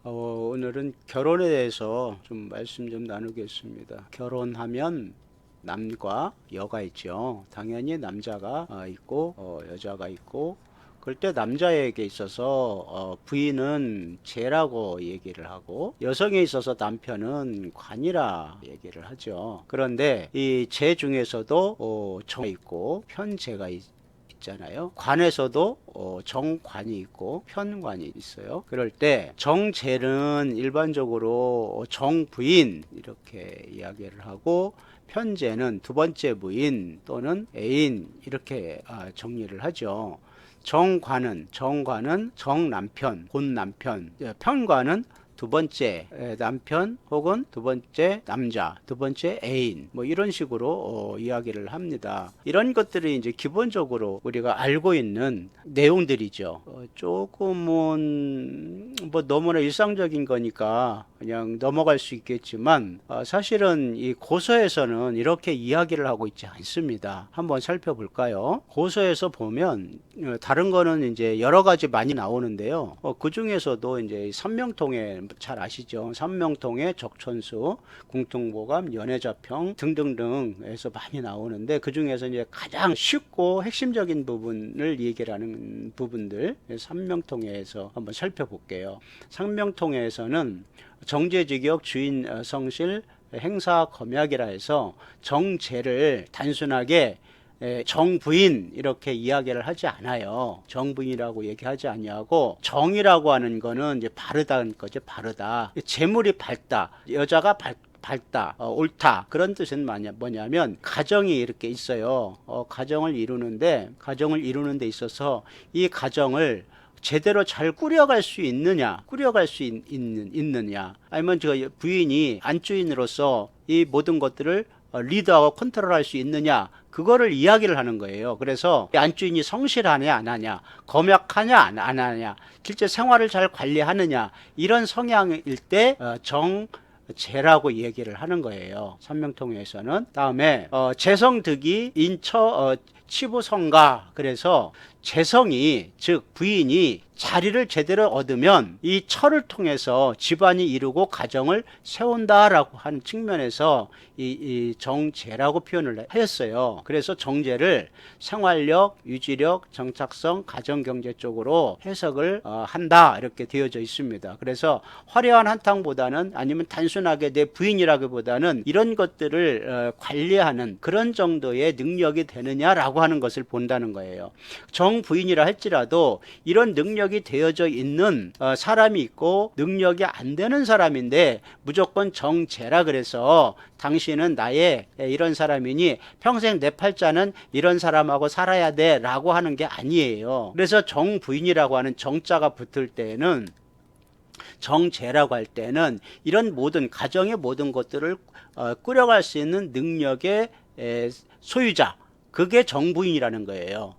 오늘은 결혼에 대해서 좀 말씀 좀 나누겠습니다. 결혼하면 남과 여가 있죠. 당연히 남자가 있고 여자가 있고, 그럴 때 남자에게 있어서 부인은 제라고 얘기를 하고, 여성에 있어서 남편은 관이라 얘기를 하죠. 그런데 이 제 중에서도 정 있고 편제가 있잖아요. 관에서도 정관이 있고 편관이 있어요. 그럴 때 정제는 일반적으로 정부인 이렇게 이야기를 하고, 편제는 두 번째 부인 또는 애인 이렇게 정리를 하죠. 정관은 정남편, 본남편, 편관은 두 번째 남편 혹은 두 번째 남자, 두 번째 애인, 뭐 이런 식으로 이야기를 합니다. 이런 것들이 이제 기본적으로 우리가 알고 있는 내용들이죠. 조금은 뭐 너무나 일상적인 거니까 그냥 넘어갈 수 있겠지만, 사실은 이 고서에서는 이렇게 이야기를 하고 있지 않습니다. 한번 살펴볼까요? 고서에서 보면 다른 거는 이제 여러 가지 많이 나오는데요. 그 중에서도 이제 삼명통에 잘 아시죠? 삼명통에 적천수, 궁통보감, 연애자평 등등등에서 많이 나오는데, 그 중에서 이제 가장 쉽고 핵심적인 부분을 얘기를 하는 부분들 삼명통에서 한번 살펴볼게요. 삼명통에서는 정제직역 주인 성실 행사 검약이라 해서 정제를 단순하게 정부인 이렇게 이야기를 하지 않아요. 정부인이라고 얘기하지 아니하고, 정이라고 하는 거는 이제 바르다는 거죠. 바르다. 재물이 밝다. 여자가 밝다, 옳다, 그런 뜻은 뭐냐면 가정이 이렇게 있어요. 가정을 이루는데 데 있어서 이 가정을 제대로 잘 꾸려갈 수 있느냐, 있느냐, 아니면 저 부인이 안주인으로서 이 모든 것들을 리드하고 컨트롤할 수 있느냐, 그거를 이야기를 하는 거예요. 그래서 안주인이 성실하냐 안 하냐, 검약하냐 안 하냐, 실제 생활을 잘 관리하느냐, 이런 성향일 때 제라고 얘기를 하는 거예요. 삼명통에서는. 다음에 재성득이 인처 치부성가, 그래서 재성이, 즉 부인이 자리를 제대로 얻으면 이 처를 통해서 집안이 이루고 가정을 세운다라고 하는 측면에서 이 정제라고 표현을 하였어요. 그래서 정제를 생활력, 유지력, 정착성, 가정경제 쪽으로 해석을 한다, 이렇게 되어져 있습니다. 그래서 화려한 한탕보다는, 아니면 단순하게 내 부인이라기보다는 이런 것들을 관리하는 그런 정도의 능력이 되느냐라고 하는 것을 본다는 거예요. 정부인이라 할지라도 이런 능력이 되어져 있는 사람이 있고 능력이 안 되는 사람인데 무조건 정제라 그래서 당신은 나의 이런 사람이니 평생 내 팔자는 이런 사람하고 살아야 돼 라고 하는 게 아니에요. 그래서 정부인이라고 하는 정자가 붙을 때에는, 정제라고 할 때는 이런 모든 가정의 모든 것들을 꾸려갈 수 있는 능력의 소유자, 그게 정부인이라는 거예요.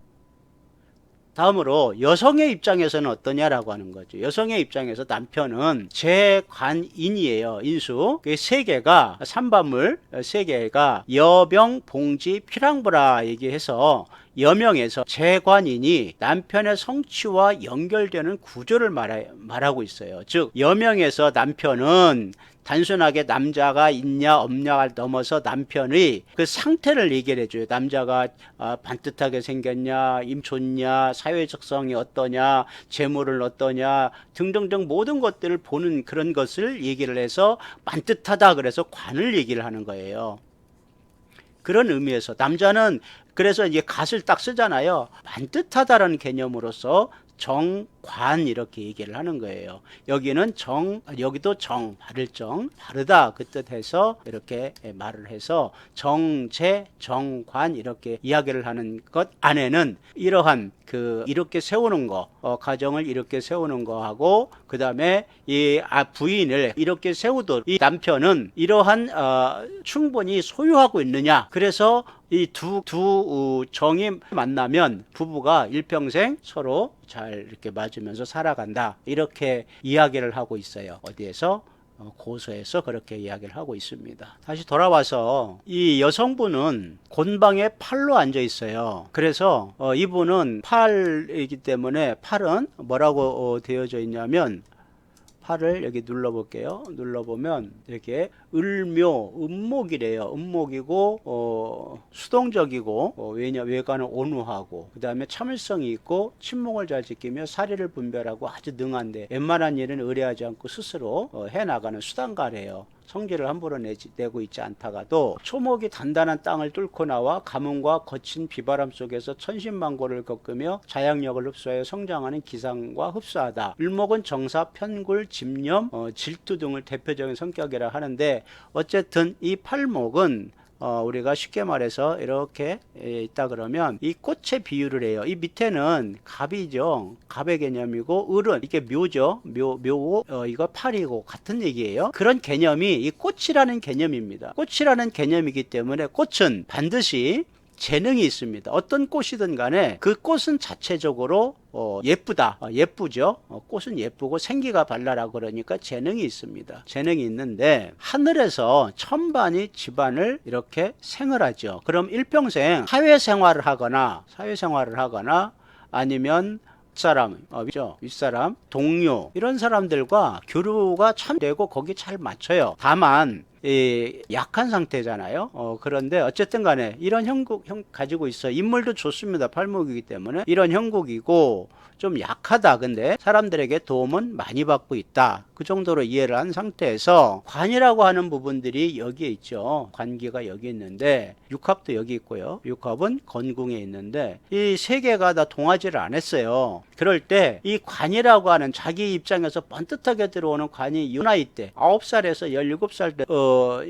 다음으로 여성의 입장에서는 어떠냐라고 하는 거죠. 여성의 입장에서 남편은 재관인이에요. 인수. 그 세 개가, 삼반물 세 개가 여병, 봉지, 피랑부라 얘기해서, 여명에서 재관인이 남편의 성취와 연결되는 구조를 말하고 있어요. 즉 여명에서 남편은 단순하게 남자가 있냐 없냐를 넘어서 남편의 그 상태를 얘기를 해줘요. 남자가 반듯하게 생겼냐, 임 좋냐, 사회적 성이 어떠냐, 재물을 어떠냐 등등등 모든 것들을 보는 그런 것을 얘기를 해서 반듯하다 그래서 관을 얘기를 하는 거예요. 그런 의미에서 남자는, 그래서 이제 갓을 딱 쓰잖아요. 반듯하다라는 개념으로서 정관 이렇게 얘기를 하는 거예요. 여기는 여기도 바를 바르다 그 뜻해서 이렇게 말을 해서 정제, 정관 이렇게 이야기를 하는 것 안에는 이러한 이렇게 세우는 거, 가정을 이렇게 세우는 거하고, 그 다음에 이 부인을 이렇게 세우도록 이 남편은 이러한 충분히 소유하고 있느냐. 그래서 이 두 정이 만나면 부부가 일평생 서로 잘 이렇게 맞으면서 살아간다, 이렇게 이야기를 하고 있어요. 어디에서? 고서에서 그렇게 이야기를 하고 있습니다. 다시 돌아와서 이 여성분은 곤방에 팔로 앉아 있어요. 그래서 이분은 팔이기 때문에, 팔은 뭐라고 되어져 있냐면, 팔을 여기 눌러볼게요. 눌러보면 이렇게 을묘, 음목이래요. 음목이고 수동적이고 외관은 온후하고 그 다음에 참을성이 있고 친목을 잘 지키며 사리를 분별하고 아주 능한데 웬만한 일은 의뢰하지 않고 스스로 해나가는 수단가래요. 성질을 함부로 내고 있지 않다가도 초목이 단단한 땅을 뚫고 나와 가뭄과 거친 비바람 속에서 천신만고를 겪으며 자양력을 흡수하여 성장하는 기상과 흡수하다. 을목은 정사, 편굴, 집념, 질투 등을 대표적인 성격이라 하는데 어쨌든 이 팔목은 우리가 쉽게 말해서 이렇게 있다 그러면 이 꽃의 비유를 해요. 이 밑에는 갑이죠. 갑의 개념이고 을은 이게 묘죠. 묘고 이거 팔이고 같은 얘기예요. 그런 개념이 이 꽃이라는 개념입니다. 꽃이라는 개념이기 때문에 꽃은 반드시 재능이 있습니다. 어떤 꽃이든 간에 그 꽃은 자체적으로 예쁘다. 예쁘죠. 꽃은 예쁘고 생기가 발랄하고 그러니까 재능이 있습니다. 재능이 있는데 하늘에서 천반이 집안을 이렇게 생을 하죠. 그럼 일평생 사회생활을 하거나 아니면 윗사람, 동료 이런 사람들과 교류가 참 되고 거기 잘 맞춰요. 다만 약한 상태잖아요. 그런데 어쨌든 간에 이런 형국 가지고 있어요. 인물도 좋습니다. 팔목이기 때문에 이런 형국이고 좀 약하다. 근데 사람들에게 도움은 많이 받고 있다. 그 정도로 이해를 한 상태에서 관이라고 하는 부분들이 여기에 있죠. 관기가 여기 있는데 육합도 여기 있고요. 육합은 건궁에 있는데 이 세 개가 다 동하지를 않았어요. 그럴 때 이 관이라고 하는 자기 입장에서 번듯하게 들어오는 관이 요 나이 때 9살에서 17살 때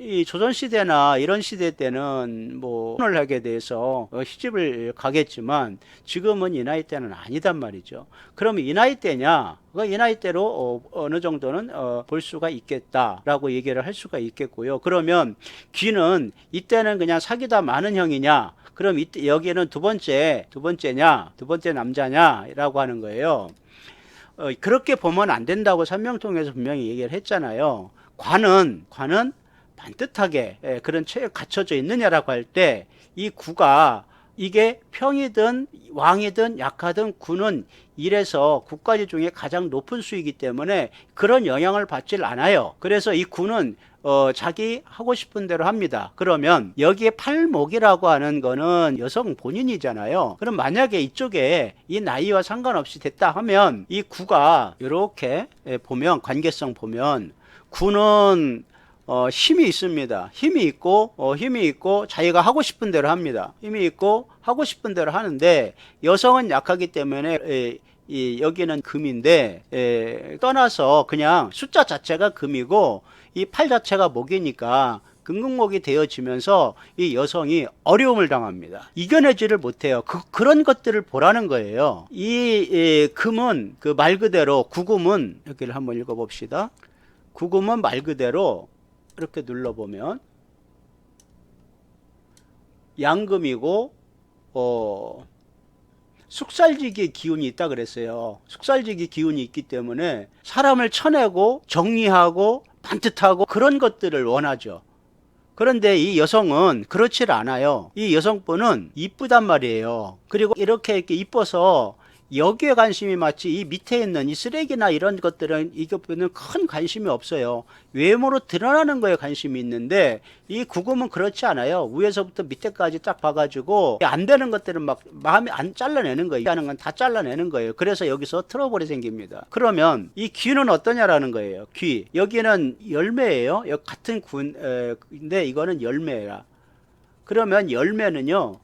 이 조선시대나 이런 시대 때는 뭐 혼을 하게 돼서 시집을 가겠지만 지금은 이 나이 때는 아니단 말이죠. 그러면 이 나이 때냐? 이 나이 때로 어느 정도는 볼 수가 있겠다라고 얘기를 할 수가 있겠고요. 그러면 귀는 이때는 그냥 사귀다 많은 형이냐? 그럼 이때 여기는 두 번째 남자냐라고 하는 거예요. 그렇게 보면 안 된다고 산명통에서 분명히 얘기를 했잖아요. 관은 반듯하게 그런 체에 갖춰져 있느냐라고 할 때 이 구가 이게 평이든 왕이든 약하든 구는 1에서 9까지 중에 가장 높은 수이기 때문에 그런 영향을 받질 않아요. 그래서 이 구는 자기 하고 싶은 대로 합니다. 그러면 여기에 팔목이라고 하는 거는 여성 본인이잖아요. 그럼 만약에 이쪽에 이 나이와 상관없이 됐다 하면 이 구가 이렇게 보면 관계성 보면 구는 힘이 있습니다. 힘이 있고 자기가 하고 싶은 대로 합니다. 힘이 있고 하고 싶은 대로 하는데 여성은 약하기 때문에 여기는 금인데 떠나서 그냥 숫자 자체가 금이고 이 팔 자체가 목이니까 금극목이 되어지면서 이 여성이 어려움을 당합니다. 이겨내지를 못해요. 그런 것들을 보라는 거예요. 이 금은 그 말 그대로 구금은 여기를 한번 읽어봅시다. 구금은 말 그대로 이렇게 눌러보면 양금이고 숙살지기 기운이 있다 그랬어요. 숙살지기 기운이 있기 때문에 사람을 쳐내고 정리하고 반듯하고 그런 것들을 원하죠. 그런데 이 여성은 그렇지 않아요. 이 여성분은 이쁘단 말이에요. 그리고 이렇게 이뻐서 여기에 관심이 많지 이 밑에 있는 이 쓰레기나 이런 것들은 이것보다는 큰 관심이 없어요. 외모로 드러나는 거에 관심이 있는데 이 구금은 그렇지 않아요. 위에서부터 밑에까지 딱 봐가지고 안 되는 것들은 막 마음에 안 잘라내는 거예요. 하는 건 다 잘라내는 거예요. 그래서 여기서 트러블이 생깁니다. 그러면 이 귀는 어떠냐라는 거예요. 귀 여기는 열매예요. 여기 같은 군인데 이거는 열매라. 그러면 열매는요.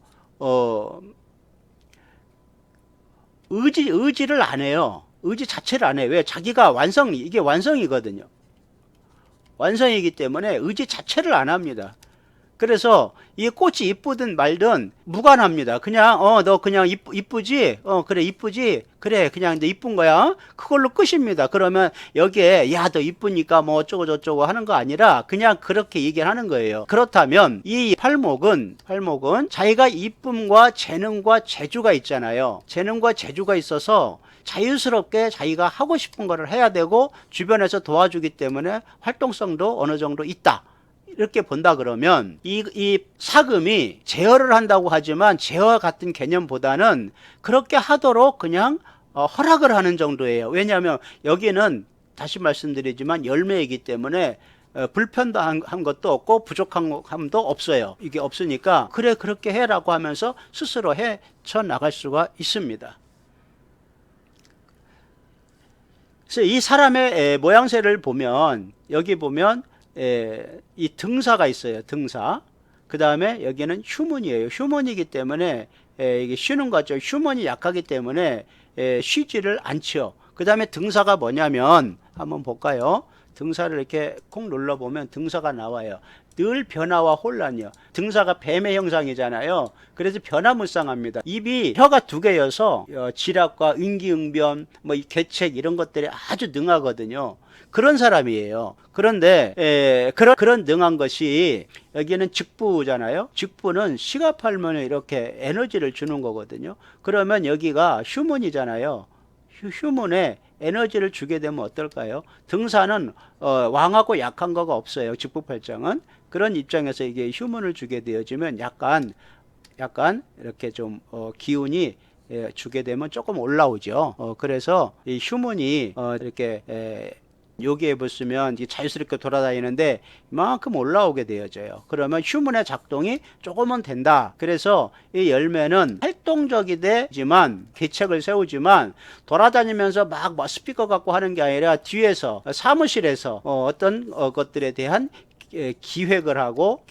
의지를 안 해요. 의지 자체를 안 해요. 왜? 자기가 이게 완성이거든요. 완성이기 때문에 의지 자체를 안 합니다. 그래서 이 꽃이 이쁘든 말든 무관합니다. 그냥 너 그냥 이쁘지? 그래 이쁘지? 그래 그냥 너 이쁜 거야. 그걸로 끝입니다. 그러면 여기에 야 너 이쁘니까 뭐 어쩌고 저쩌고 하는 거 아니라 그냥 그렇게 얘기를 하는 거예요. 그렇다면 이 팔목은 자기가 이쁨과 재능과 재주가 있잖아요. 재능과 재주가 있어서 자유스럽게 자기가 하고 싶은 거를 해야 되고 주변에서 도와주기 때문에 활동성도 어느 정도 있다. 이렇게 본다 그러면 이 사금이 제어를 한다고 하지만 제어 같은 개념보다는 그렇게 하도록 그냥 허락을 하는 정도예요. 왜냐하면 여기는 다시 말씀드리지만 열매이기 때문에 불편한 것도 없고 부족함도 없어요. 이게 없으니까 그래 그렇게 해라고 하면서 스스로 헤쳐 나갈 수가 있습니다. 그래서 이 사람의 모양새를 보면 여기 보면 이 등사가 있어요. 등사. 그 다음에 여기는 휴먼이에요. 휴먼이기 때문에 이게 쉬는 거죠. 휴먼이 약하기 때문에 쉬지를 않죠. 그 다음에 등사가 뭐냐면 한번 볼까요? 등사를 이렇게 콕 눌러보면 등사가 나와요. 늘 변화와 혼란이요. 등사가 뱀의 형상이잖아요. 그래서 변화무쌍합니다. 입이 혀가 두 개여서 지략과 응기응변, 이 계책 이런 것들이 아주 능하거든요. 그런 사람이에요. 그런데 그런 능한 것이 여기는 직부잖아요. 직부는 시가 팔면 이렇게 에너지를 주는 거거든요. 그러면 여기가 휴먼이잖아요. 휴먼에 에너지를 주게 되면 어떨까요? 등사는 왕하고 약한 거가 없어요. 직부팔장은. 그런 입장에서 이게 휴먼을 주게 되어지면 약간 이렇게 좀 기운이 주게 되면 조금 올라오죠. 그래서 이 휴먼이 이렇게 여기에 보시면 자유스럽게 돌아다니는데 이만큼 올라오게 되어져요. 그러면 휴먼의 작동이 조금은 된다. 그래서 이 열매는 활동적이지만 계책을 세우지만 돌아다니면서 막 스피커 갖고 하는 게 아니라 뒤에서 사무실에서 어떤 것들에 대한 기획을 하고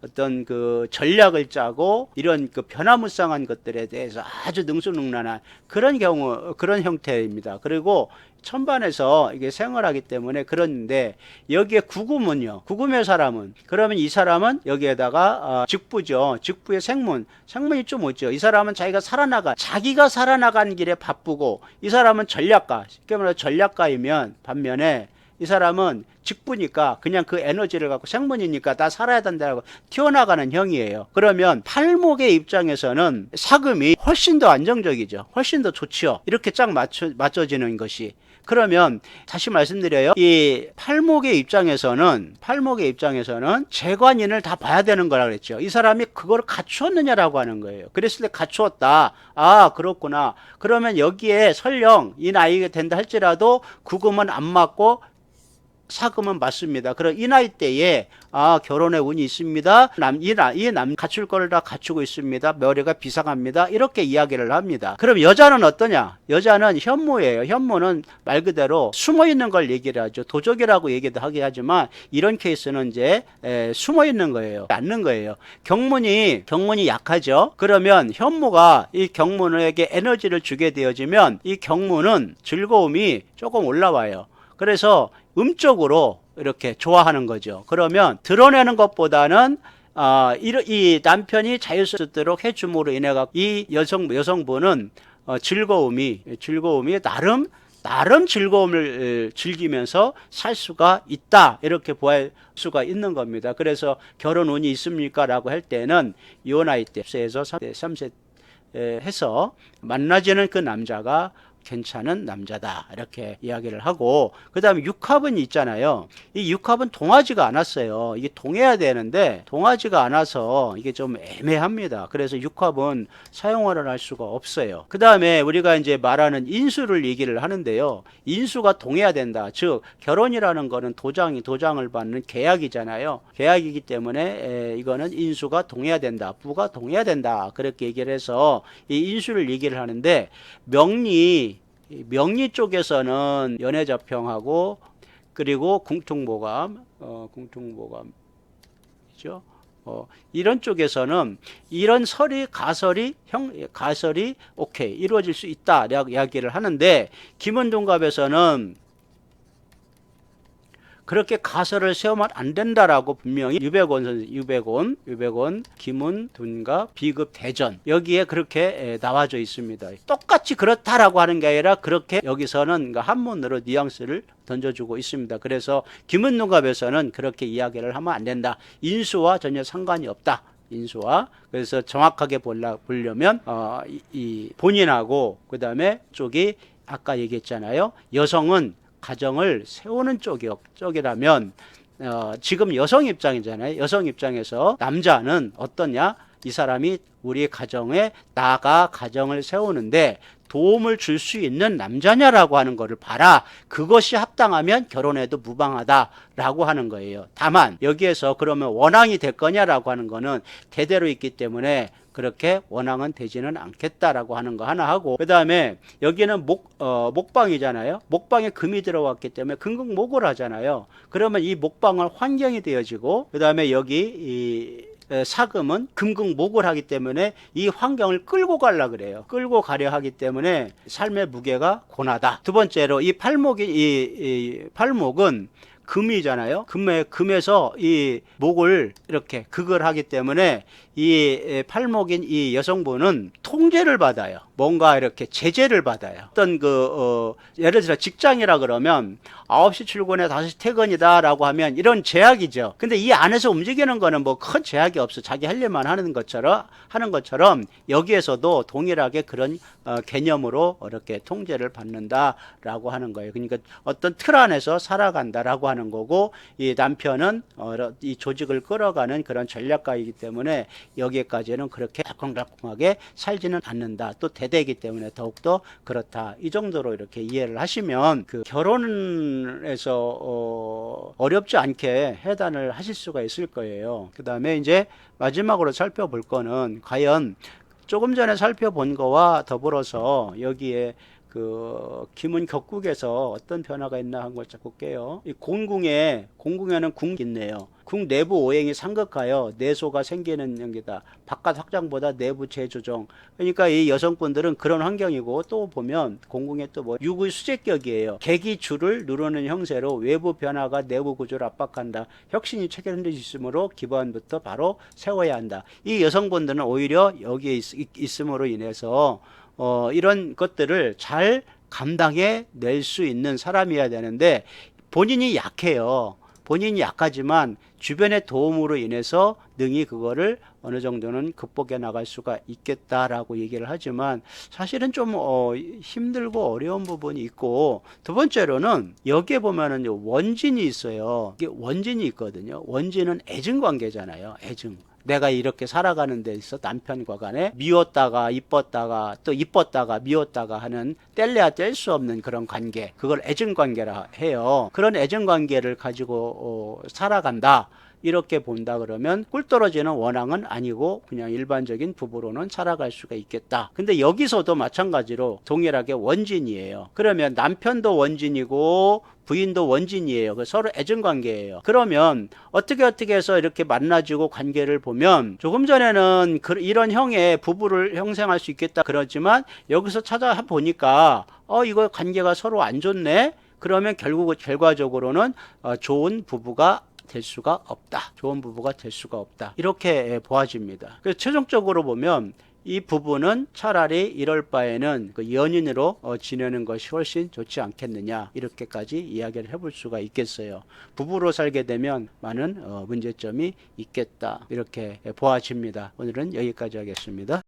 어떤 그 전략을 짜고 이런 그 변화무쌍한 것들에 대해서 아주 능수능란한 그런 형태입니다. 그리고 천반에서 이게 생활하기 때문에 그런데 여기에 구금은요. 구금의 사람은 그러면 이 사람은 여기에다가 직부죠. 직부의 생문이 좀 없죠. 이 사람은 자기가 살아나간 길에 바쁘고 이 사람은 전략가. 쉽게 말해서 전략가이면 반면에 이 사람은 직부니까 그냥 그 에너지를 갖고 생문이니까 다 살아야 된다고 튀어나가는 형이에요. 그러면 팔목의 입장에서는 사금이 훨씬 더 안정적이죠. 훨씬 더 좋죠. 이렇게 쫙 맞춰지는 것이. 그러면 다시 말씀드려요. 이 팔목의 입장에서는 재관인을 다 봐야 되는 거라 그랬죠. 이 사람이 그걸 갖추었느냐라고 하는 거예요. 그랬을 때 갖추었다. 아, 그렇구나. 그러면 여기에 설령 이 나이가 된다 할지라도 구금은 안 맞고 사금은 맞습니다. 그럼 이 나이 때에 결혼의 운이 있습니다. 이 남 갖출 거를 다 갖추고 있습니다. 머리가 비상합니다. 이렇게 이야기를 합니다. 그럼 여자는 어떠냐? 여자는 현모예요. 현모는 말 그대로 숨어 있는 걸 얘기를 하죠. 도적이라고 얘기도 하게 하지만 이런 케이스는 이제 숨어 있는 거예요. 않는 거예요. 경문이 약하죠. 그러면 현모가 이 경문에게 에너지를 주게 되어지면 이 경문은 즐거움이 조금 올라와요. 그래서 음적으로 이렇게 좋아하는 거죠. 그러면 드러내는 것보다는 이 남편이 자유스럽도록 해줌으로 인해 갖고 이 여성분은 즐거움이 나름 즐거움을 즐기면서 살 수가 있다. 이렇게 보할 수가 있는 겁니다. 그래서 결혼 운이 있습니까? 라고 할 때는 이 나이 때에서 3세 해서 만나지는 그 남자가 괜찮은 남자다 이렇게 이야기를 하고 그 다음에 육합은 있잖아요. 이 육합은 동하지가 않았어요. 이게 동해야 되는데 동하지가 않아서 이게 좀 애매합니다. 그래서 육합은 사용을 할 수가 없어요. 그 다음에 우리가 이제 말하는 인수를 얘기를 하는데요. 인수가 동해야 된다. 즉 결혼이라는 거는 도장을 받는 계약이잖아요. 계약이기 때문에 이거는 인수가 동해야 된다. 부가 동해야 된다. 그렇게 얘기를 해서 이 인수를 얘기를 하는데 명리 쪽에서는 연애자평하고 그리고 궁통보감이죠. 이런 쪽에서는 이런 가설이 오케이 이루어질 수 있다 이야기를 하는데 김은동갑에서는 그렇게 가설을 세우면 안 된다라고 분명히 유백원, 김은둔과 비급 대전 여기에 그렇게 나와져 있습니다. 똑같이 그렇다라고 하는 게 아니라 그렇게 여기서는 한문으로 뉘앙스를 던져주고 있습니다. 그래서 김은둔갑에서는 그렇게 이야기를 하면 안 된다. 인수와 전혀 상관이 없다. 인수와 그래서 정확하게 보려면 이 본인하고 그 다음에 쪽이 아까 얘기했잖아요. 여성은 가정을 세우는 쪽이라면 지금 여성 입장이잖아요. 여성 입장에서 남자는 어떠냐? 이 사람이 우리 가정에 나가 가정을 세우는데 도움을 줄 수 있는 남자냐라고 하는 거를 봐라. 그것이 합당하면 결혼해도 무방하다라고 하는 거예요. 다만 여기에서 그러면 원앙이 될 거냐라고 하는 거는 대대로 있기 때문에 그렇게 원앙은 되지는 않겠다라고 하는 거 하나 하고, 그 다음에 여기는 목방이잖아요. 목방에 금이 들어왔기 때문에 금극목을 하잖아요. 그러면 이 목방은 환경이 되어지고, 그 다음에 여기 이 사금은 금극목을 하기 때문에 이 환경을 끌고 가려 그래요. 끌고 가려 하기 때문에 삶의 무게가 고나다. 두 번째로 이 팔목은 금이잖아요. 금에서 이 목을 이렇게 극을 하기 때문에 이 팔목인 이 여성분은 통제를 받아요. 뭔가 이렇게 제재를 받아요. 어떤 예를 들어 직장이라 그러면 9시 출근에 5시 퇴근이다 라고 하면 이런 제약이죠. 근데 이 안에서 움직이는 거는 뭐 큰 제약이 없어. 자기 할 일만 하는 것처럼 여기에서도 동일하게 그런 개념으로 이렇게 통제를 받는다라고 하는 거예요. 그러니까 어떤 틀 안에서 살아간다라고 하는 거고, 이 남편은 이 조직을 끌어가는 그런 전략가이기 때문에 여기까지는 그렇게 달콩달콩하게 살지는 않는다. 또 대대이기 때문에 더욱더 그렇다. 이 정도로 이렇게 이해를 하시면 그 결혼에서 어렵지 않게 해단을 하실 수가 있을 거예요. 그 다음에 이제 마지막으로 살펴볼 거는 과연 조금 전에 살펴본 거와 더불어서 여기에 그 기문 격국에서 어떤 변화가 있나 한 걸 자꾸 깨요. 이 공궁에는 궁이 있네요. 궁 내부 오행이 상극하여 내소가 생기는 연기다. 바깥 확장보다 내부 재조정. 그러니까 이 여성분들은 그런 환경이고, 또 보면 공궁에 또 뭐 유구 수재격이에요. 계기줄을 누르는 형세로 외부 변화가 내부 구조를 압박한다. 혁신이 체결될 수 있으므로 기반부터 바로 세워야 한다. 이 여성분들은 오히려 여기에 있음으로 인해서 이런 것들을 잘 감당해 낼 수 있는 사람이어야 되는데, 본인이 약해요. 본인이 약하지만 주변의 도움으로 인해서 능히 그거를 어느 정도는 극복해 나갈 수가 있겠다라고 얘기를 하지만, 사실은 좀 힘들고 어려운 부분이 있고, 두 번째로는 여기에 보면은 원진이 있어요. 이게 원진이 있거든요. 원진은 애증관계잖아요. 애증. 내가 이렇게 살아가는 데 있어 남편과 간에 미웠다가 이뻤다가 또 이뻤다가 미웠다가 하는 뗄래야 뗄 수 없는 그런 관계, 그걸 애증관계라 해요. 그런 애증관계를 가지고 살아간다 이렇게 본다 그러면 꿀 떨어지는 원앙은 아니고 그냥 일반적인 부부로는 살아갈 수가 있겠다. 근데 여기서도 마찬가지로 동일하게 원진이에요. 그러면 남편도 원진이고 부인도 원진이에요. 서로 애증관계예요. 그러면 어떻게 해서 이렇게 만나지고 관계를 보면, 조금 전에는 이런 형의 부부를 형성할 수 있겠다 그러지만 여기서 찾아보니까 이거 관계가 서로 안 좋네. 그러면 결과적으로는 좋은 부부가 될 수가 없다. 좋은 부부가 될 수가 없다. 이렇게 보아집니다. 그래서 최종적으로 보면 이 부부는 차라리 이럴 바에는 그 연인으로 지내는 것이 훨씬 좋지 않겠느냐, 이렇게까지 이야기를 해볼 수가 있겠어요. 부부로 살게 되면 많은 문제점이 있겠다, 이렇게 보아집니다. 오늘은 여기까지 하겠습니다.